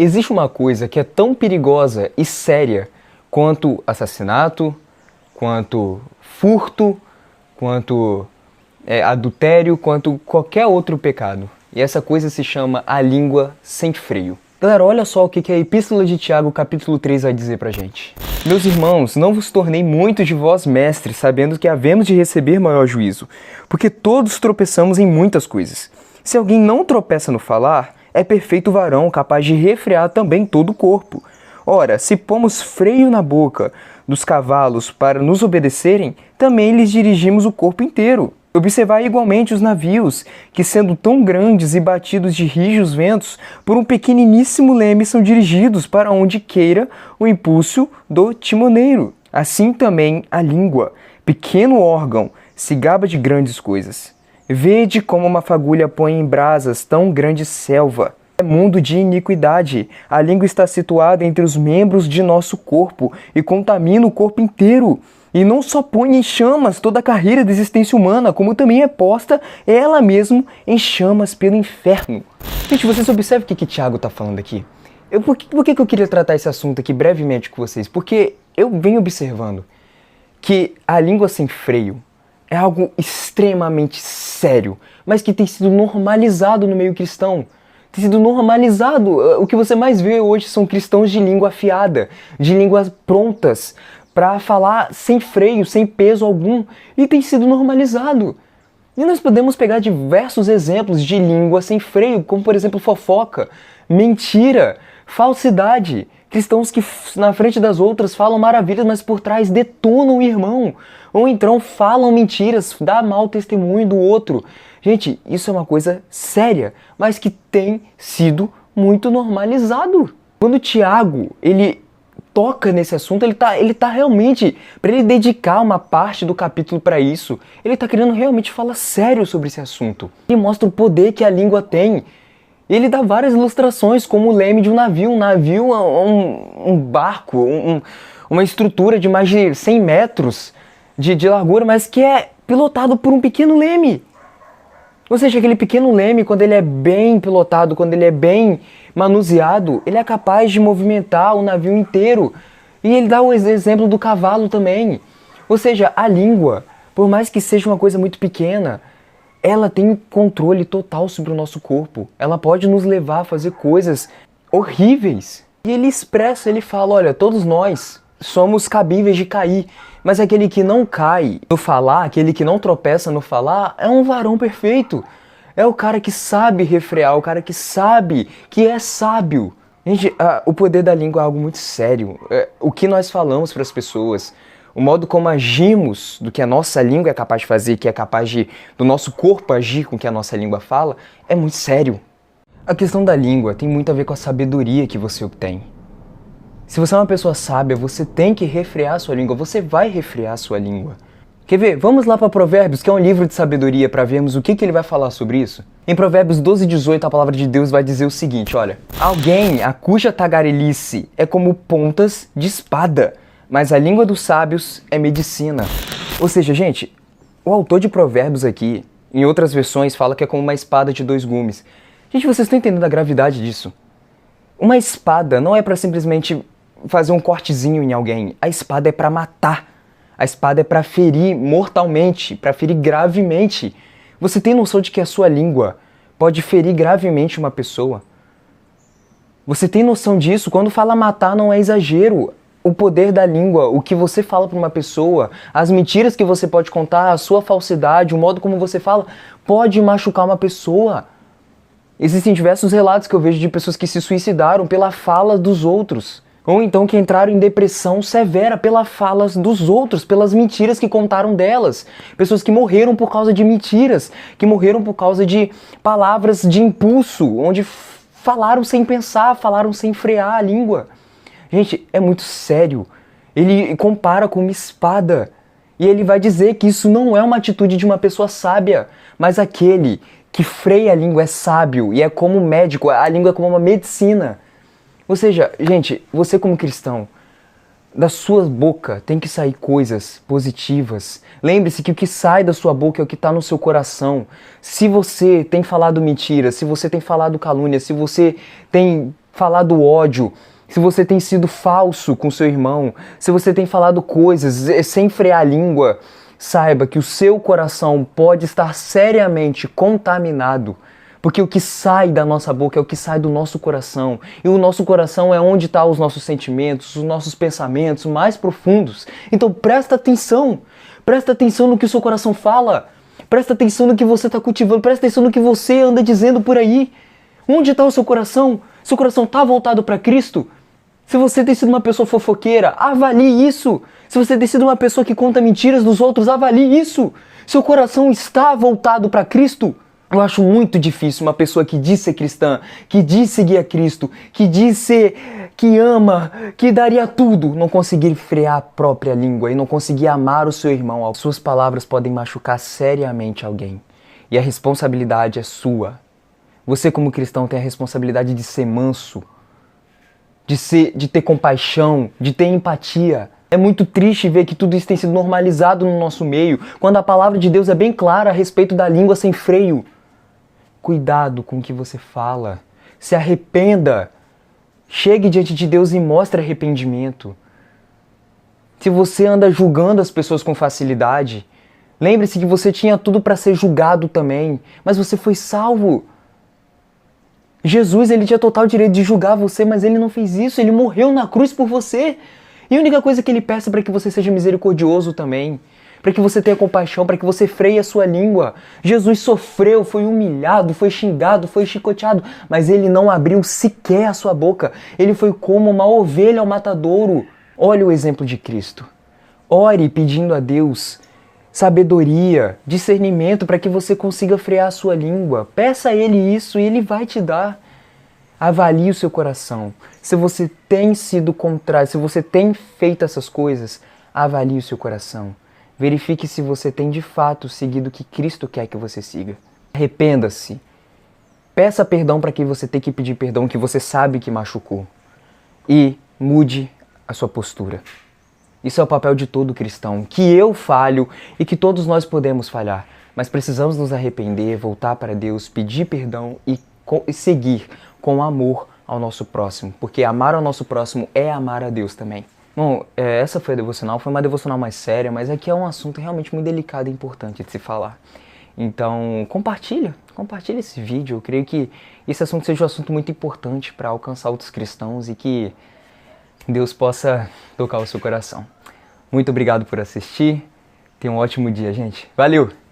Existe uma coisa que é tão perigosa e séria quanto assassinato, quanto furto, quanto adultério, quanto qualquer outro pecado. E essa coisa se chama a língua sem freio. Galera, olha só o que a Epístola de Tiago, capítulo 3, vai dizer pra gente. Meus irmãos, não vos tornei muitos de vós mestres, sabendo que havemos de receber maior juízo, porque todos tropeçamos em muitas coisas. Se alguém não tropeça no falar, é perfeito varão, capaz de refrear também todo o corpo. Ora, se pomos freio na boca dos cavalos para nos obedecerem, também lhes dirigimos o corpo inteiro. Observai igualmente os navios, que sendo tão grandes e batidos de rijos ventos, por um pequeniníssimo leme são dirigidos para onde queira o impulso do timoneiro. Assim também a língua, pequeno órgão, se gaba de grandes coisas. Vede como uma fagulha põe em brasas tão grande selva. É mundo de iniquidade. A língua está situada entre os membros de nosso corpo e contamina o corpo inteiro. E não só põe em chamas toda a carreira da existência humana, como também é posta ela mesma em chamas pelo inferno. Gente, vocês observam o que Tiago está falando aqui? Por que eu queria tratar esse assunto aqui brevemente com vocês? Porque eu venho observando que a língua sem freio é algo extremamente sério, mas que tem sido normalizado no meio cristão. Tem sido normalizado. O que você mais vê hoje são cristãos de língua afiada, de línguas prontas para falar sem freio, sem peso algum, e tem sido normalizado. E nós podemos pegar diversos exemplos de língua sem freio, como por exemplo fofoca, mentira, falsidade. Cristãos que na frente das outras falam maravilhas, mas por trás detonam o irmão. Ou então falam mentiras, dá mau testemunho do outro. Gente, isso é uma coisa séria, mas que tem sido muito normalizado. Quando Tiago, ele toca nesse assunto, ele tá realmente, para ele dedicar uma parte do capítulo para isso, ele tá querendo realmente falar sério sobre esse assunto. E mostra o poder que a língua tem. Ele dá várias ilustrações, como o leme de um navio. Um navio é um barco, uma estrutura de mais de 100 metros de largura, mas que é pilotado por um pequeno leme. Ou seja, aquele pequeno leme, quando ele é bem pilotado, quando ele é bem manuseado, ele é capaz de movimentar o navio inteiro. E ele dá o exemplo do cavalo também. Ou seja, a língua, por mais que seja uma coisa muito pequena, ela tem controle total sobre o nosso corpo. Ela pode nos levar a fazer coisas horríveis. E ele expressa, ele fala, olha, todos nós somos cabíveis de cair, mas aquele que não cai no falar, aquele que não tropeça no falar, é um varão perfeito. É o cara que sabe refrear, o cara que sabe, que é sábio. Gente, o poder da língua é algo muito sério. O que nós falamos para as pessoas, o modo como agimos, do que a nossa língua é capaz de fazer, que é capaz do nosso corpo agir com o que a nossa língua fala, é muito sério. A questão da língua tem muito a ver com a sabedoria que você obtém. Se você é uma pessoa sábia, você tem que refrear a sua língua, você vai refrear a sua língua. Quer ver? Vamos lá para Provérbios, que é um livro de sabedoria, para vermos o que ele vai falar sobre isso. Em Provérbios 12:18, a palavra de Deus vai dizer o seguinte, olha: alguém a cuja tagarelice é como pontas de espada, mas a língua dos sábios é medicina. Ou seja, gente, o autor de Provérbios aqui, em outras versões, fala que é como uma espada de 2 gumes. Gente, vocês estão entendendo a gravidade disso? Uma espada não é para simplesmente fazer um cortezinho em alguém. A espada é para matar. A espada é para ferir mortalmente, para ferir gravemente. Você tem noção de que a sua língua pode ferir gravemente uma pessoa? Você tem noção disso? Quando fala matar não é exagero. O poder da língua, o que você fala para uma pessoa, as mentiras que você pode contar, a sua falsidade, o modo como você fala, pode machucar uma pessoa. Existem diversos relatos que eu vejo de pessoas que se suicidaram pela fala dos outros. Ou então que entraram em depressão severa pelas falas dos outros, pelas mentiras que contaram delas. Pessoas que morreram por causa de mentiras, que morreram por causa de palavras de impulso, onde falaram sem pensar, falaram sem frear a língua. Gente, é muito sério. Ele compara com uma espada. E ele vai dizer que isso não é uma atitude de uma pessoa sábia, mas aquele que freia a língua é sábio e é como médico, a língua é como uma medicina. Ou seja, gente, você como cristão, da sua boca tem que sair coisas positivas. Lembre-se que o que sai da sua boca é o que está no seu coração. Se você tem falado mentira, se você tem falado calúnia, se você tem falado ódio, se você tem sido falso com seu irmão, se você tem falado coisas sem frear a língua, saiba que o seu coração pode estar seriamente contaminado. Porque o que sai da nossa boca é o que sai do nosso coração. E o nosso coração é onde estão os nossos sentimentos, os nossos pensamentos mais profundos. Então presta atenção. Presta atenção no que o seu coração fala. Presta atenção no que você está cultivando. Presta atenção no que você anda dizendo por aí. Onde está o seu coração? Seu coração está voltado para Cristo? Se você tem sido uma pessoa fofoqueira, avalie isso. Se você tem sido uma pessoa que conta mentiras dos outros, avalie isso. Seu coração está voltado para Cristo? Eu acho muito difícil uma pessoa que diz ser cristã, que diz seguir a Cristo, que diz que ama, que daria tudo, não conseguir frear a própria língua e não conseguir amar o seu irmão. Suas palavras podem machucar seriamente alguém. E a responsabilidade é sua. Você, como cristão, tem a responsabilidade de ser manso, de ter compaixão, de ter empatia. É muito triste ver que tudo isso tem sido normalizado no nosso meio, quando a palavra de Deus é bem clara a respeito da língua sem freio. Cuidado com o que você fala. Se arrependa. Chegue diante de Deus e mostre arrependimento. Se você anda julgando as pessoas com facilidade, lembre-se que você tinha tudo para ser julgado também, mas você foi salvo. Jesus, ele tinha total direito de julgar você, mas ele não fez isso. Ele morreu na cruz por você. E a única coisa que ele peça é para que você seja misericordioso também. Para que você tenha compaixão, para que você freie a sua língua. Jesus sofreu, foi humilhado, foi xingado, foi chicoteado, mas ele não abriu sequer a sua boca. Ele foi como uma ovelha ao matadouro. Olha o exemplo de Cristo. Ore pedindo a Deus sabedoria, discernimento para que você consiga frear a sua língua. Peça a Ele isso e Ele vai te dar. Avalie o seu coração. Se você tem sido contrário, se você tem feito essas coisas, avalie o seu coração. Verifique se você tem de fato seguido o que Cristo quer que você siga. Arrependa-se. Peça perdão para quem você tem que pedir perdão, que você sabe que machucou. E mude a sua postura. Isso é o papel de todo cristão, que eu falho e que todos nós podemos falhar. Mas precisamos nos arrepender, voltar para Deus, pedir perdão e seguir com amor ao nosso próximo. Porque amar ao nosso próximo é amar a Deus também. Bom, essa foi a devocional, foi uma devocional mais séria, mas aqui é um assunto realmente muito delicado e importante de se falar. Então, compartilha esse vídeo. Eu creio que esse assunto seja um assunto muito importante para alcançar outros cristãos e que Deus possa tocar o seu coração. Muito obrigado por assistir. Tenha um ótimo dia, gente. Valeu!